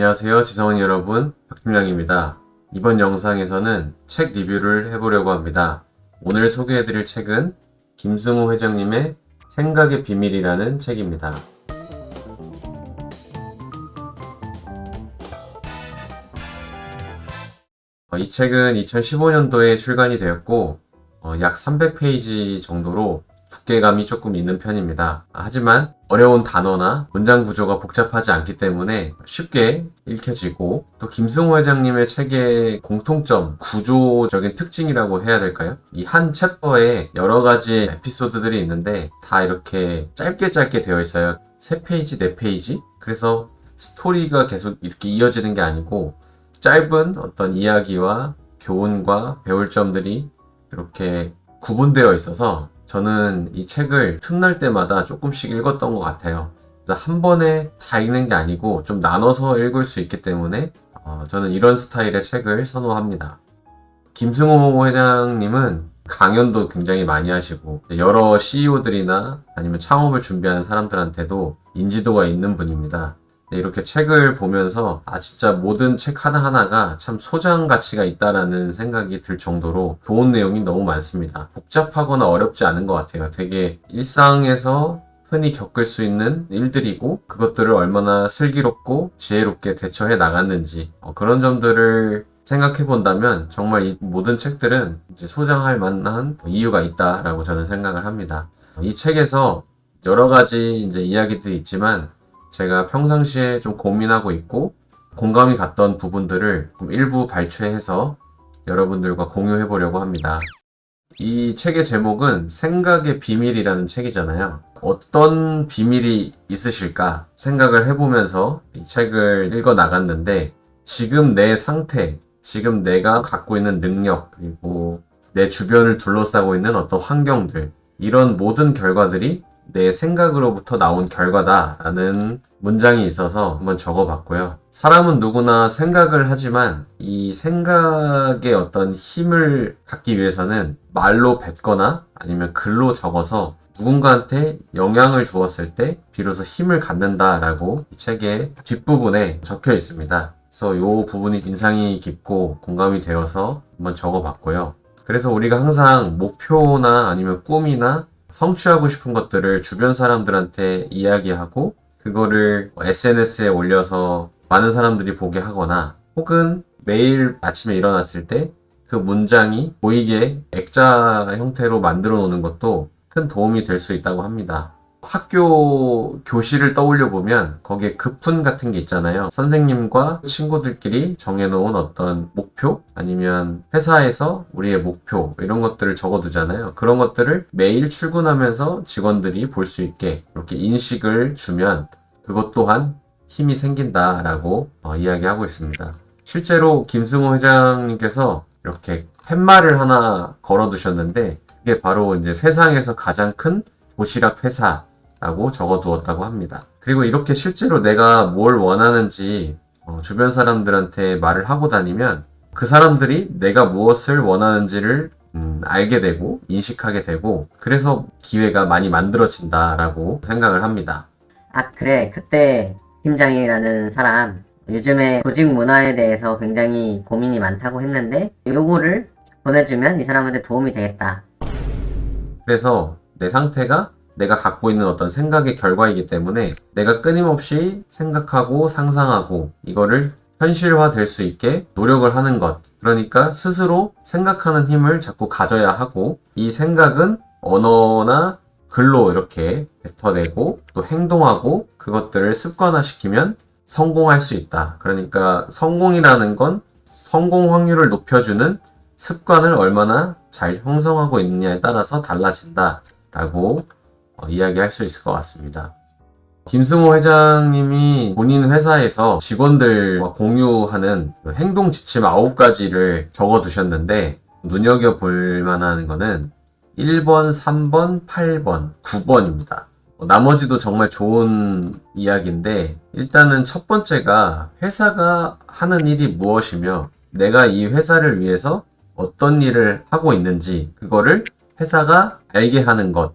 안녕하세요, 지성원 여러분. 박팀장입니다. 이번 영상에서는 책 리뷰를 해보려고 합니다. 오늘 소개해드릴 책은 김승호 회장님의 생각의 비밀이라는 책입니다. 이 책은 2015년도에 출간이 되었고 약 300페이지 정도로 두께감이 조금 있는 편입니다. 하지만 어려운 단어나 문장 구조가 복잡하지 않기 때문에 쉽게 읽혀지고, 또 김승호 회장님의 책의 공통점, 구조적인 특징이라고 해야 될까요? 이 한 챕터에 여러 가지 에피소드들이 있는데 다 이렇게 짧게 되어 있어요. 3페이지, 4페이지? 그래서 스토리가 계속 이렇게 이어지는 게 아니고 짧은 어떤 이야기와 교훈과 배울 점들이 이렇게 구분되어 있어서 저는 이 책을 틈날 때마다 조금씩 읽었던 것 같아요. 한 번에 다 읽는 게 아니고 좀 나눠서 읽을 수 있기 때문에 저는 이런 스타일의 책을 선호합니다. 김승호 회장님은 강연도 굉장히 많이 하시고 여러 CEO들이나 아니면 창업을 준비하는 사람들한테도 인지도가 있는 분입니다. 이렇게 책을 보면서 진짜 모든 책 하나하나가 참 소장 가치가 있다라는 생각이 들 정도로 좋은 내용이 너무 많습니다. 복잡하거나 어렵지 않은 것 같아요. 되게 일상에서 흔히 겪을 수 있는 일들이고 그것들을 얼마나 슬기롭고 지혜롭게 대처해 나갔는지 그런 점들을 생각해 본다면 정말 이 모든 책들은 이제 소장할 만한 이유가 있다라고 저는 생각을 합니다. 이 책에서 여러 가지 이제 이야기들이 있지만 제가 평상시에 좀 고민하고 있고 공감이 갔던 부분들을 일부 발췌해서 여러분들과 공유해 보려고 합니다. 이 책의 제목은 생각의 비밀이라는 책이잖아요. 어떤 비밀이 있으실까 생각을 해보면서 이 책을 읽어 나갔는데, 지금 내 상태, 지금 내가 갖고 있는 능력, 그리고 내 주변을 둘러싸고 있는 어떤 환경들, 이런 모든 결과들이 내 생각으로부터 나온 결과다라는 문장이 있어서 한번 적어봤고요. 사람은 누구나 생각을 하지만 이 생각의 어떤 힘을 갖기 위해서는 말로 뱉거나 아니면 글로 적어서 누군가한테 영향을 주었을 때 비로소 힘을 갖는다라고 이 책의 뒷부분에 적혀 있습니다. 그래서 이 부분이 인상이 깊고 공감이 되어서 한번 적어봤고요. 그래서 우리가 항상 목표나 아니면 꿈이나 성취하고 싶은 것들을 주변 사람들한테 이야기하고 그거를 SNS에 올려서 많은 사람들이 보게 하거나, 혹은 매일 아침에 일어났을 때 그 문장이 보이게 액자 형태로 만들어 놓는 것도 큰 도움이 될 수 있다고 합니다. 학교 교실을 떠올려 보면 거기에 급훈 같은 게 있잖아요. 선생님과 친구들끼리 정해놓은 어떤 목표, 아니면 회사에서 우리의 목표, 이런 것들을 적어두잖아요. 그런 것들을 매일 출근하면서 직원들이 볼 수 있게 이렇게 인식을 주면 그것 또한 힘이 생긴다라고 이야기하고 있습니다. 실제로 김승호 회장님께서 이렇게 팻말을 하나 걸어두셨는데, 그게 바로 이제 세상에서 가장 큰 도시락 회사라고 적어두었다고 합니다. 그리고 이렇게 실제로 내가 뭘 원하는지 주변 사람들한테 말을 하고 다니면 그 사람들이 내가 무엇을 원하는지를 알게 되고 인식하게 되고, 그래서 기회가 많이 만들어진다라고 생각을 합니다. 그래. 그때 팀장이라는 사람 요즘에 조직 문화에 대해서 굉장히 고민이 많다고 했는데 요거를 보내주면 이 사람한테 도움이 되겠다. 그래서 내 상태가 내가 갖고 있는 어떤 생각의 결과이기 때문에 내가 끊임없이 생각하고 상상하고 이거를 현실화 될 수 있게 노력을 하는 것. 그러니까 스스로 생각하는 힘을 자꾸 가져야 하고, 이 생각은 언어나 글로 이렇게 뱉어내고 또 행동하고 그것들을 습관화시키면 성공할 수 있다. 그러니까 성공이라는 건 성공 확률을 높여주는 습관을 얼마나 잘 형성하고 있느냐에 따라서 달라진다 라고 이야기할 수 있을 것 같습니다. 김승호 회장님이 본인 회사에서 직원들과 공유하는 행동 지침 9가지를 적어두셨는데, 눈여겨볼 만한 거는 1번, 3번, 8번, 9번입니다. 나머지도 정말 좋은 이야기인데, 일단은 첫 번째가 회사가 하는 일이 무엇이며 내가 이 회사를 위해서 어떤 일을 하고 있는지 그거를 회사가 알게 하는 것.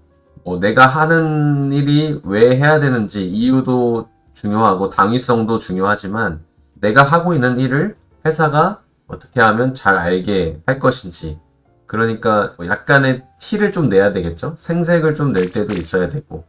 내가 하는 일이 왜 해야 되는지 이유도 중요하고 당위성도 중요하지만 내가 하고 있는 일을 회사가 어떻게 하면 잘 알게 할 것인지, 그러니까 약간의 티를 좀 내야 되겠죠. 생색을 좀 낼 때도 있어야 되고.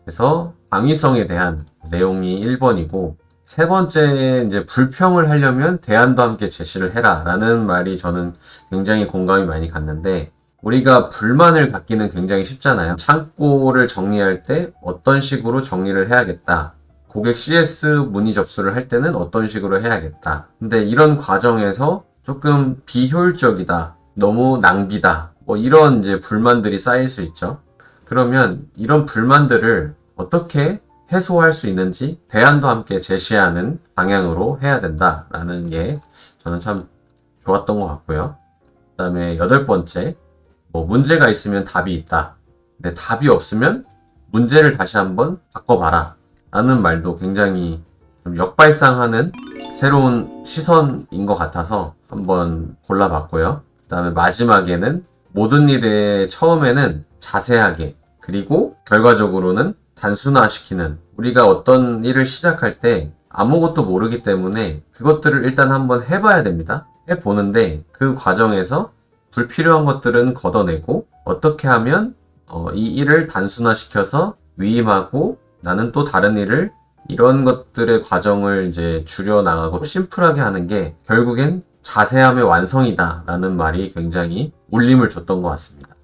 그래서 방위성에 대한 내용이 1번이고, 세 번째 이제 불평을 하려면 대안도 함께 제시를 해라 라는 말이 저는 굉장히 공감이 많이 갔는데, 우리가 불만을 갖기는 굉장히 쉽잖아요. 창고를 정리할 때 어떤 식으로 정리를 해야겠다. 고객 CS 문의 접수를 할 때는 어떤 식으로 해야겠다. 근데 이런 과정에서 조금 비효율적이다. 너무 낭비다. 뭐 이런 이제 불만들이 쌓일 수 있죠. 그러면 이런 불만들을 어떻게 해소할 수 있는지 대안도 함께 제시하는 방향으로 해야 된다라는 게 저는 참 좋았던 것 같고요. 그 다음에 8번째, 문제가 있으면 답이 있다. 근데 답이 없으면 문제를 다시 한번 바꿔봐라 라는 말도 굉장히 좀 역발상하는 새로운 시선인 것 같아서 한번 골라봤고요. 그 다음에 마지막에는 모든 일의 처음에는 자세하게, 그리고 결과적으로는 단순화시키는, 우리가 어떤 일을 시작할 때 아무것도 모르기 때문에 그것들을 일단 한번 해봐야 됩니다. 해보는데 그 과정에서 불필요한 것들은 걷어내고 어떻게 하면 이 일을 단순화시켜서 위임하고 나는 또 다른 일을, 이런 것들의 과정을 이제 줄여나가고 심플하게 하는 게 결국엔 자세함의 완성이다 라는 말이 굉장히 울림을 줬던 것 같습니다.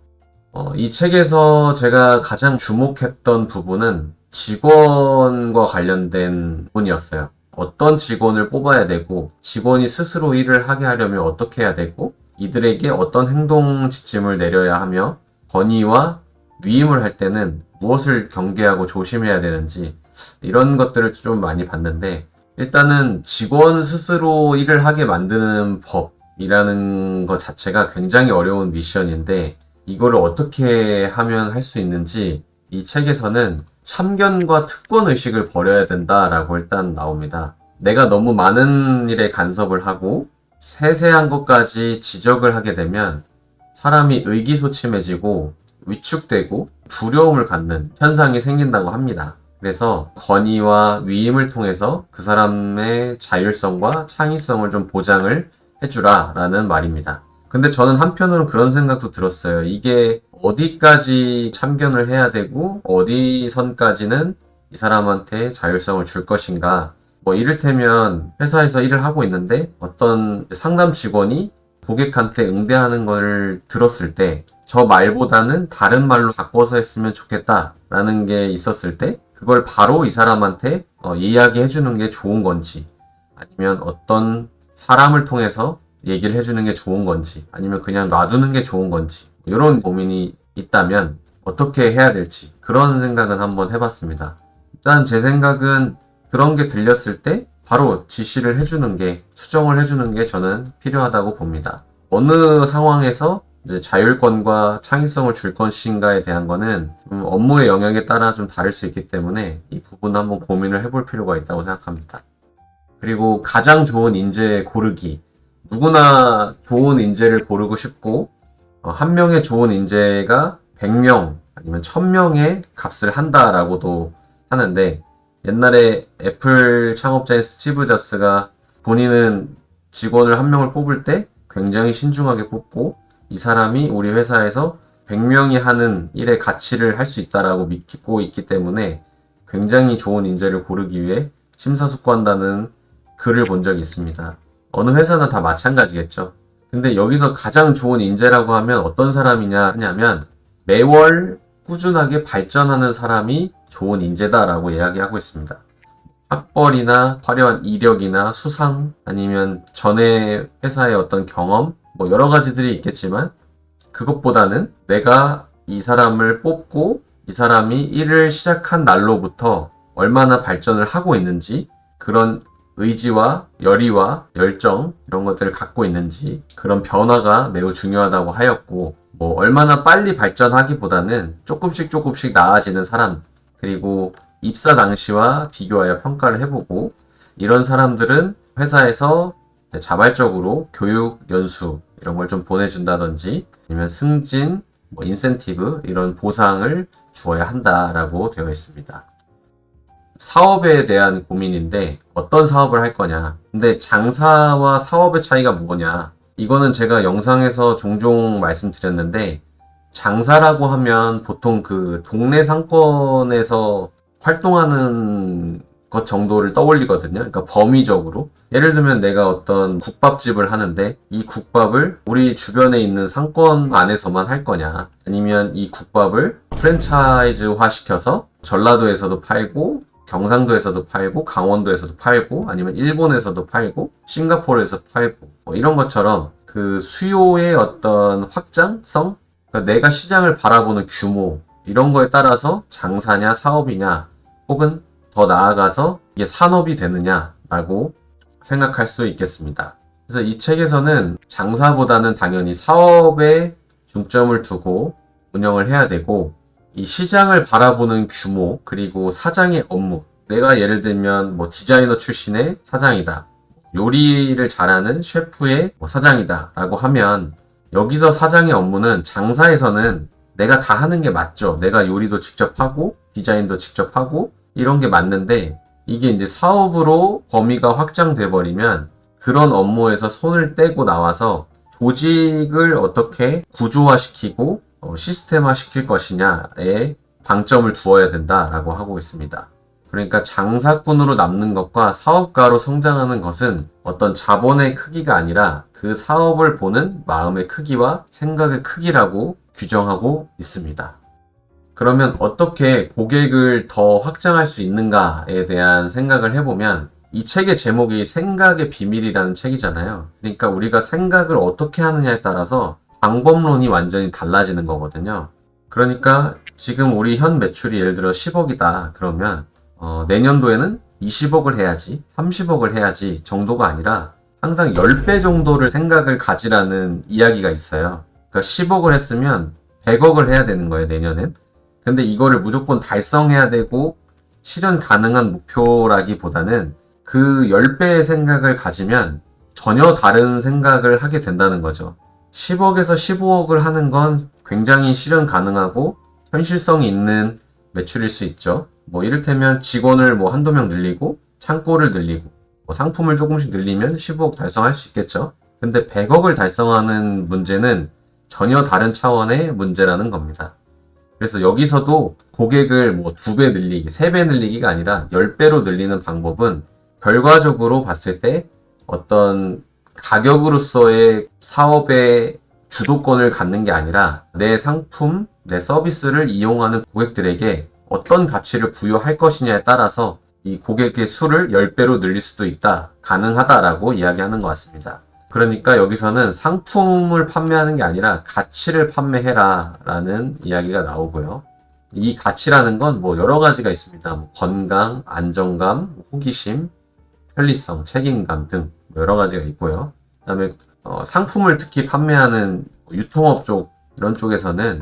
이 책에서 제가 가장 주목했던 부분은 직원과 관련된 부분이었어요. 어떤 직원을 뽑아야 되고, 직원이 스스로 일을 하게 하려면 어떻게 해야 되고, 이들에게 어떤 행동 지침을 내려야 하며, 건의와 위임을 할 때는 무엇을 경계하고 조심해야 되는지, 이런 것들을 좀 많이 봤는데, 일단은 직원 스스로 일을 하게 만드는 법이라는 것 자체가 굉장히 어려운 미션인데, 이거를 어떻게 하면 할 수 있는지 이 책에서는 참견과 특권 의식을 버려야 된다라고 일단 나옵니다. 내가 너무 많은 일에 간섭을 하고 세세한 것까지 지적을 하게 되면 사람이 의기소침해지고 위축되고 두려움을 갖는 현상이 생긴다고 합니다. 그래서 건의와 위임을 통해서 그 사람의 자율성과 창의성을 좀 보장을 해주라 라는 말입니다. 근데 저는 한편으로는 그런 생각도 들었어요. 이게 어디까지 참견을 해야 되고 어디 선까지는 이 사람한테 자율성을 줄 것인가. 이를테면 회사에서 일을 하고 있는데 어떤 상담 직원이 고객한테 응대하는 걸 들었을 때 저 말보다는 다른 말로 바꿔서 했으면 좋겠다 라는 게 있었을 때 그걸 바로 이 사람한테 이야기해 주는 게 좋은 건지, 아니면 어떤 사람을 통해서 얘기를 해주는 게 좋은 건지, 아니면 그냥 놔두는 게 좋은 건지, 이런 고민이 있다면 어떻게 해야 될지 그런 생각은 한번 해봤습니다. 일단 제 생각은 그런 게 들렸을 때 바로 지시를 해주는 게, 수정을 해주는 게 저는 필요하다고 봅니다. 어느 상황에서 이제 자율권과 창의성을 줄 것인가에 대한 거는 업무의 영역에 따라 좀 다를 수 있기 때문에 이 부분 한번 고민을 해볼 필요가 있다고 생각합니다. 그리고 가장 좋은 인재 고르기. 누구나 좋은 인재를 고르고 싶고, 한 명의 좋은 인재가 100명 아니면 1000명의 값을 한다라고도 하는데, 옛날에 애플 창업자인 스티브 잡스가 본인은 직원을 한 명을 뽑을 때 굉장히 신중하게 뽑고, 이 사람이 우리 회사에서 100명이 하는 일의 가치를 할 수 있다라고 믿고 있기 때문에 굉장히 좋은 인재를 고르기 위해 심사숙고한다는 글을 본 적이 있습니다. 어느 회사나 다 마찬가지겠죠. 근데 여기서 가장 좋은 인재라고 하면 어떤 사람이냐 하냐면 매월 꾸준하게 발전하는 사람이 좋은 인재다라고 이야기하고 있습니다. 학벌이나 화려한 이력이나 수상, 아니면 전에 회사의 어떤 경험, 여러 가지들이 있겠지만 그것보다는 내가 이 사람을 뽑고 이 사람이 일을 시작한 날로부터 얼마나 발전을 하고 있는지, 그런 의지와 열의와 열정, 이런 것들을 갖고 있는지, 그런 변화가 매우 중요하다고 하였고, 얼마나 빨리 발전하기보다는 조금씩 나아지는 사람, 그리고 입사 당시와 비교하여 평가를 해보고, 이런 사람들은 회사에서 자발적으로 교육, 연수 이런 걸 좀 보내준다든지, 아니면 승진, 인센티브 이런 보상을 주어야 한다라고 되어 있습니다. 사업에 대한 고민인데 어떤 사업을 할 거냐. 근데 장사와 사업의 차이가 뭐냐. 이거는 제가 영상에서 종종 말씀드렸는데 장사라고 하면 보통 그 동네 상권에서 활동하는 것 정도를 떠올리거든요. 그러니까 범위적으로. 예를 들면 내가 어떤 국밥집을 하는데 이 국밥을 우리 주변에 있는 상권 안에서만 할 거냐. 아니면 이 국밥을 프랜차이즈화 시켜서 전라도에서도 팔고 경상도에서도 팔고 강원도에서도 팔고 아니면 일본에서도 팔고 싱가포르에서 팔고 뭐 이런 것처럼 그 수요의 어떤 확장성? 그러니까 내가 시장을 바라보는 규모 이런 거에 따라서 장사냐 사업이냐 혹은 더 나아가서 이게 산업이 되느냐라고 생각할 수 있겠습니다. 그래서 이 책에서는 장사보다는 당연히 사업에 중점을 두고 운영을 해야 되고 이 시장을 바라보는 규모 그리고 사장의 업무 내가 예를 들면 뭐 디자이너 출신의 사장이다. 요리를 잘하는 셰프의 사장이다 라고 하면 여기서 사장의 업무는 장사에서는 내가 다 하는 게 맞죠. 내가 요리도 직접 하고 디자인도 직접 하고 이런 게 맞는데 이게 이제 사업으로 범위가 확장돼 버리면 그런 업무에서 손을 떼고 나와서 조직을 어떻게 구조화시키고 시스템화 시킬 것이냐에 방점을 두어야 된다라고 하고 있습니다. 그러니까 장사꾼으로 남는 것과 사업가로 성장하는 것은 어떤 자본의 크기가 아니라 그 사업을 보는 마음의 크기와 생각의 크기라고 규정하고 있습니다. 그러면 어떻게 고객을 더 확장할 수 있는가에 대한 생각을 해보면 이 책의 제목이 생각의 비밀이라는 책이잖아요. 그러니까 우리가 생각을 어떻게 하느냐에 따라서 방법론이 완전히 달라지는 거거든요. 그러니까 지금 우리 현 매출이 예를 들어 10억이다 그러면 내년도에는 20억을 해야지 30억을 해야지 정도가 아니라 항상 10배 정도를 생각을 가지라는 이야기가 있어요. 그러니까 10억을 했으면 100억을 해야 되는 거예요 내년엔. 근데 이거를 무조건 달성해야 되고 실현 가능한 목표라기보다는 그 10배의 생각을 가지면 전혀 다른 생각을 하게 된다는 거죠. 10억에서 15억을 하는 건 굉장히 실현 가능하고 현실성이 있는 매출일 수 있죠. 뭐 이를테면 직원을 뭐 한두 명 늘리고 창고를 늘리고 뭐 상품을 조금씩 늘리면 15억 달성할 수 있겠죠. 근데 100억을 달성하는 문제는 전혀 다른 차원의 문제라는 겁니다. 그래서 여기서도 고객을 뭐 2배 늘리기, 3배 늘리기가 아니라 10배로 늘리는 방법은 결과적으로 봤을 때 어떤 가격으로서의 사업의 주도권을 갖는 게 아니라 내 상품, 내 서비스를 이용하는 고객들에게 어떤 가치를 부여할 것이냐에 따라서 이 고객의 수를 10배로 늘릴 수도 있다, 가능하다라고 이야기하는 것 같습니다. 그러니까 여기서는 상품을 판매하는 게 아니라 가치를 판매해라 라는 이야기가 나오고요. 이 가치라는 건 뭐 여러 가지가 있습니다. 뭐 건강, 안정감, 호기심, 편리성, 책임감 등 여러 가지가 있고요. 그 다음에 상품을 특히 판매하는 유통업 쪽 이런 쪽에서는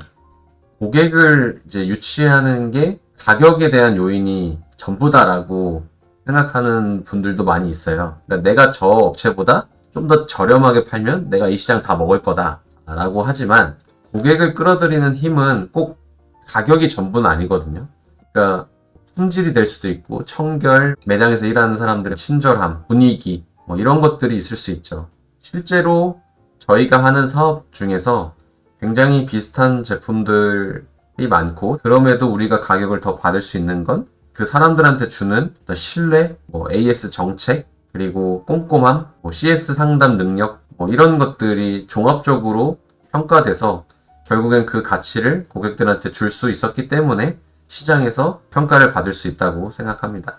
고객을 이제 유치하는 게 가격에 대한 요인이 전부다라고 생각하는 분들도 많이 있어요. 그러니까 내가 저 업체보다 좀 더 저렴하게 팔면 내가 이 시장 다 먹을 거다 라고 하지만 고객을 끌어들이는 힘은 꼭 가격이 전부는 아니거든요. 그러니까 품질이 될 수도 있고 청결, 매장에서 일하는 사람들의 친절함, 분위기 뭐 이런 것들이 있을 수 있죠. 실제로 저희가 하는 사업 중에서 굉장히 비슷한 제품들이 많고 그럼에도 우리가 가격을 더 받을 수 있는 건 그 사람들한테 주는 신뢰, 뭐 AS 정책, 그리고 꼼꼼함, 뭐 CS 상담 능력 뭐 이런 것들이 종합적으로 평가돼서 결국엔 그 가치를 고객들한테 줄 수 있었기 때문에 시장에서 평가를 받을 수 있다고 생각합니다.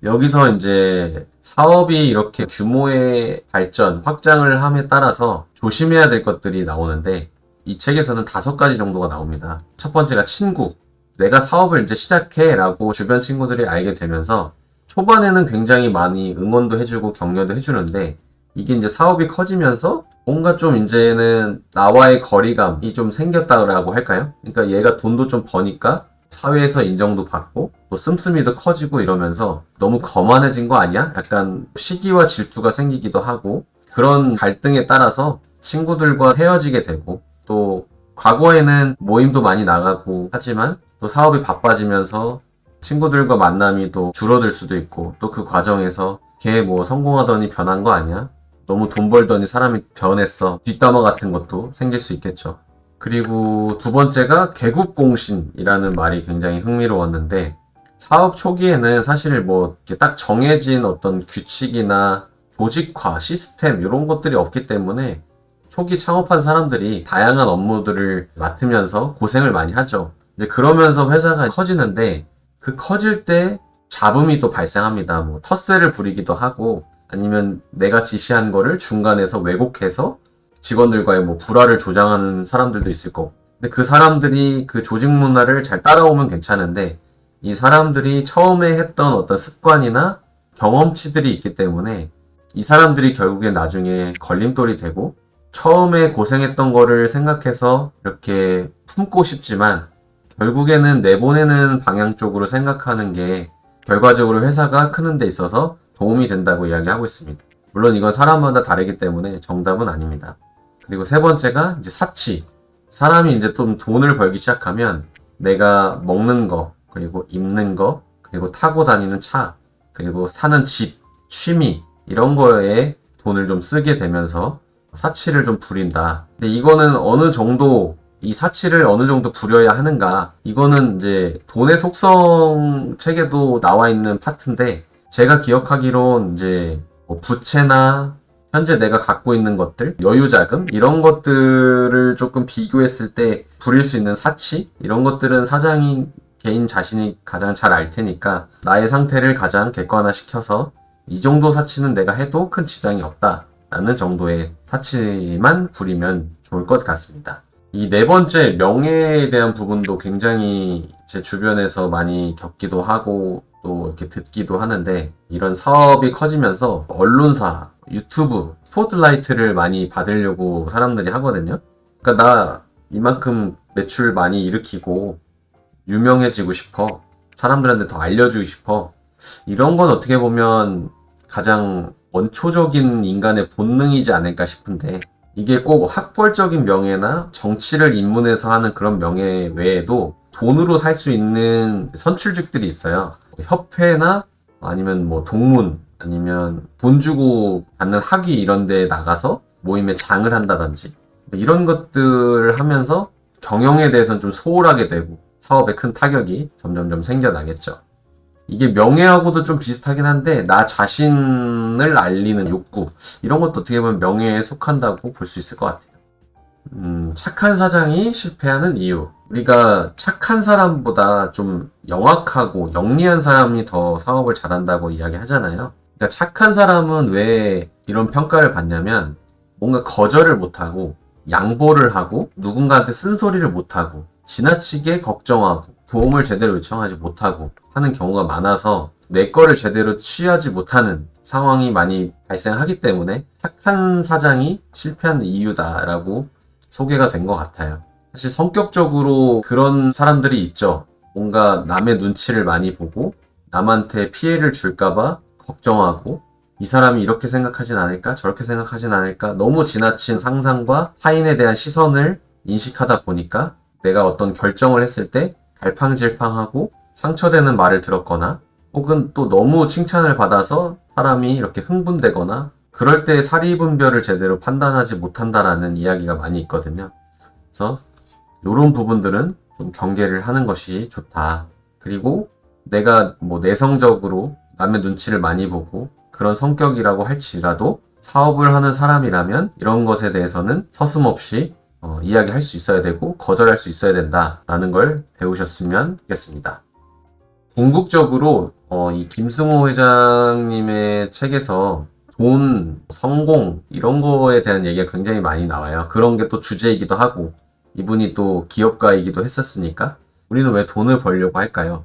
여기서 이제 사업이 이렇게 규모의 발전, 확장을 함에 따라서 조심해야 될 것들이 나오는데 이 책에서는 5가지 정도가 나옵니다. 첫 번째가 친구. 내가 사업을 이제 시작해 라고 주변 친구들이 알게 되면서 초반에는 굉장히 많이 응원도 해주고 격려도 해주는데 이게 이제 사업이 커지면서 뭔가 좀 이제는 나와의 거리감이 좀 생겼다고 할까요? 그러니까 얘가 돈도 좀 버니까 사회에서 인정도 받고 또 씀씀이도 커지고 이러면서 너무 거만해진 거 아니야? 약간 시기와 질투가 생기기도 하고 그런 갈등에 따라서 친구들과 헤어지게 되고 또 과거에는 모임도 많이 나가고 하지만 또 사업이 바빠지면서 친구들과 만남이 또 줄어들 수도 있고, 또 그 과정에서 걔 뭐 성공하더니 변한 거 아니야? 너무 돈 벌더니 사람이 변했어. 뒷담화 같은 것도 생길 수 있겠죠. 그리고 두 번째가 개국공신이라는 말이 굉장히 흥미로웠는데, 사업 초기에는 사실 뭐 이렇게 딱 정해진 어떤 규칙이나 조직화, 시스템 이런 것들이 없기 때문에 초기 창업한 사람들이 다양한 업무들을 맡으면서 고생을 많이 하죠. 이제 그러면서 회사가 커지는데, 그 커질 때 잡음이 또 발생합니다. 뭐 텃세를 부리기도 하고, 아니면 내가 지시한 거를 중간에서 왜곡해서 직원들과의 뭐 불화를 조장하는 사람들도 있을 거고. 근데 그 사람들이 그 조직 문화를 잘 따라오면 괜찮은데, 이 사람들이 처음에 했던 어떤 습관이나 경험치들이 있기 때문에 이 사람들이 결국엔 나중에 걸림돌이 되고, 처음에 고생했던 거를 생각해서 이렇게 품고 싶지만 결국에는 내보내는 방향 쪽으로 생각하는 게 결과적으로 회사가 크는 데 있어서 도움이 된다고 이야기하고 있습니다. 물론 이건 사람마다 다르기 때문에 정답은 아닙니다. 그리고 세 번째가 이제 사치. 사람이 이제 좀 돈을 벌기 시작하면 내가 먹는 거, 그리고 입는 거, 그리고 타고 다니는 차, 그리고 사는 집, 취미 이런 거에 돈을 좀 쓰게 되면서 사치를 좀 부린다. 근데 이거는 어느 정도 이 사치를 어느 정도 부려야 하는가? 이거는 이제 돈의 속성 책에도 나와 있는 파트인데, 제가 기억하기론 이제 뭐 부채나 현재 내가 갖고 있는 것들, 여유자금 이런 것들을 조금 비교했을 때 부릴 수 있는 사치 이런 것들은 사장인 개인 자신이 가장 잘 알 테니까 나의 상태를 가장 객관화시켜서 이 정도 사치는 내가 해도 큰 지장이 없다 라는 정도의 사치만 부리면 좋을 것 같습니다. 이 네 번째 명예에 대한 부분도 굉장히 제 주변에서 많이 겪기도 하고 또 이렇게 듣기도 하는데, 이런 사업이 커지면서 언론사, 유튜브, 스포트라이트를 많이 받으려고 사람들이 하거든요. 그러니까 나 이만큼 매출 많이 일으키고 유명해지고 싶어. 사람들한테 더 알려주고 싶어. 이런 건 어떻게 보면 가장 원초적인 인간의 본능이지 않을까 싶은데, 이게 꼭 학벌적인 명예나 정치를 입문해서 하는 그런 명예 외에도 돈으로 살 수 있는 선출직들이 있어요. 협회나 아니면 뭐 동문, 아니면 돈 주고 받는 학위 이런 데 나가서 모임에 장을 한다든지 이런 것들을 하면서 경영에 대해서는 좀 소홀하게 되고 사업에 큰 타격이 점점점 생겨나겠죠. 이게 명예하고도 좀 비슷하긴 한데, 나 자신을 알리는 욕구 이런 것도 어떻게 보면 명예에 속한다고 볼 수 있을 것 같아요. 착한 사장이 실패하는 이유. 우리가 착한 사람보다 좀 영악하고 영리한 사람이 더 사업을 잘한다고 이야기하잖아요. 그러니까 착한 사람은 왜 이런 평가를 받냐면, 뭔가 거절을 못하고 양보를 하고 누군가한테 쓴소리를 못하고 지나치게 걱정하고 도움을 제대로 요청하지 못하고 하는 경우가 많아서 내 거를 제대로 취하지 못하는 상황이 많이 발생하기 때문에 착한 사장이 실패하는 이유다라고 소개가 된 것 같아요. 사실 성격적으로 그런 사람들이 있죠. 뭔가 남의 눈치를 많이 보고 남한테 피해를 줄까봐 걱정하고, 이 사람이 이렇게 생각하진 않을까? 저렇게 생각하진 않을까? 너무 지나친 상상과 타인에 대한 시선을 인식하다 보니까 내가 어떤 결정을 했을 때 갈팡질팡하고 상처되는 말을 들었거나, 혹은 또 너무 칭찬을 받아서 사람이 이렇게 흥분되거나, 그럴 때 사리분별을 제대로 판단하지 못한다라는 이야기가 많이 있거든요. 그래서 이런 부분들은 좀 경계를 하는 것이 좋다. 그리고 내가 뭐 내성적으로 남의 눈치를 많이 보고 그런 성격이라고 할지라도 사업을 하는 사람이라면 이런 것에 대해서는 서슴없이 이야기할 수 있어야 되고 거절할 수 있어야 된다라는 걸 배우셨으면 좋겠습니다. 궁극적으로 이 김승호 회장님의 책에서 돈, 성공 이런 거에 대한 얘기가 굉장히 많이 나와요. 그런 게 또 주제이기도 하고, 이분이 또 기업가이기도 했었으니까 우리는 왜 돈을 벌려고 할까요?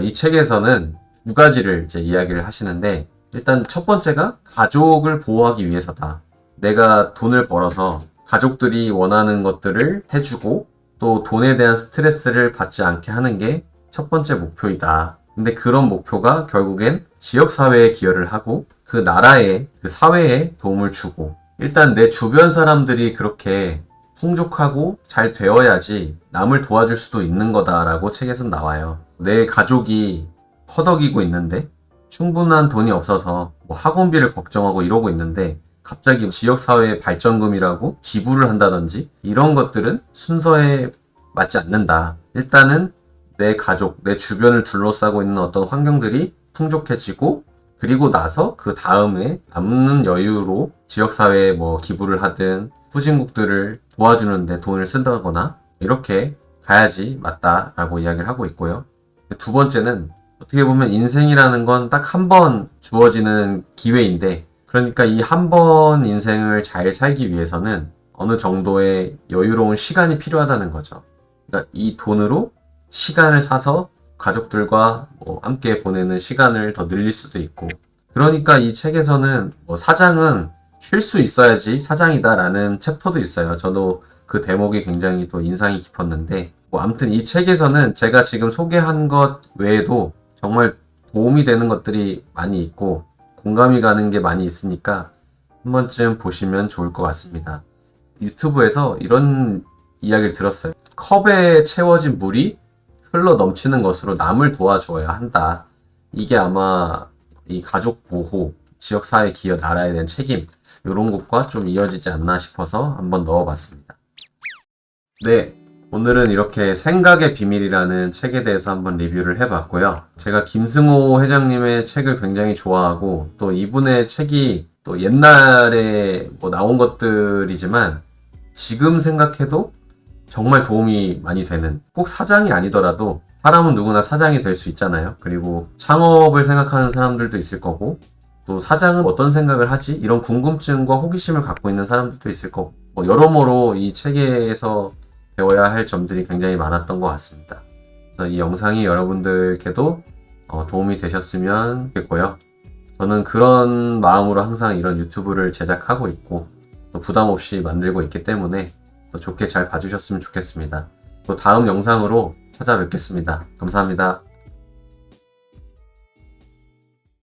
이 책에서는 두 가지를 이제 이야기를 하시는데, 일단 첫 번째가 가족을 보호하기 위해서다. 내가 돈을 벌어서 가족들이 원하는 것들을 해주고 또 돈에 대한 스트레스를 받지 않게 하는 게 첫 번째 목표이다. 근데 그런 목표가 결국엔 지역사회에 기여를 하고 그 나라에, 그 사회에 도움을 주고, 일단 내 주변 사람들이 그렇게 풍족하고 잘 되어야지 남을 도와줄 수도 있는 거다라고 책에선 나와요. 내 가족이 허덕이고 있는데 충분한 돈이 없어서 뭐 학원비를 걱정하고 이러고 있는데 갑자기 지역사회 발전금이라고 기부를 한다든지 이런 것들은 순서에 맞지 않는다. 일단은 내 가족, 내 주변을 둘러싸고 있는 어떤 환경들이 풍족해지고 그리고 나서 그 다음에 남는 여유로 지역사회에 뭐 기부를 하든 후진국들을 도와주는데 돈을 쓴다거나 이렇게 가야지 맞다라고 이야기를 하고 있고요. 두 번째는 어떻게 보면 인생이라는 건 딱 한 번 주어지는 기회인데 그러니까 이 한 번 인생을 잘 살기 위해서는 어느 정도의 여유로운 시간이 필요하다는 거죠. 그러니까 이 돈으로 시간을 사서 가족들과 뭐 함께 보내는 시간을 더 늘릴 수도 있고 그러니까 이 책에서는 뭐 사장은 쉴 수 있어야지 사장이다라는 챕터도 있어요. 저도 그 대목이 굉장히 또 인상이 깊었는데 뭐 아무튼 이 책에서는 제가 지금 소개한 것 외에도 정말 도움이 되는 것들이 많이 있고 공감이 가는 게 많이 있으니까 한 번쯤 보시면 좋을 것 같습니다. 유튜브에서 이런 이야기를 들었어요. 컵에 채워진 물이 흘러 넘치는 것으로 남을 도와주어야 한다. 이게 아마 이 가족 보호, 지역사회 기여, 나라에 대한 책임 이런 것과 좀 이어지지 않나 싶어서 한번 넣어봤습니다. 네, 오늘은 이렇게 생각의 비밀이라는 책에 대해서 한번 리뷰를 해봤고요. 제가 김승호 회장님의 책을 굉장히 좋아하고 또 이분의 책이 또 옛날에 뭐 나온 것들이지만 지금 생각해도 정말 도움이 많이 되는 꼭 사장이 아니더라도 사람은 누구나 사장이 될 수 있잖아요. 그리고 창업을 생각하는 사람들도 있을 거고 또 사장은 어떤 생각을 하지? 이런 궁금증과 호기심을 갖고 있는 사람들도 있을 거고 뭐 여러모로 이 책에서 배워야 할 점들이 굉장히 많았던 것 같습니다. 그래서 이 영상이 여러분들께도 도움이 되셨으면 좋겠고요. 저는 그런 마음으로 항상 이런 유튜브를 제작하고 있고 또 부담 없이 만들고 있기 때문에 더 좋게 잘 봐주셨으면 좋겠습니다. 또 다음 영상으로 찾아뵙겠습니다. 감사합니다.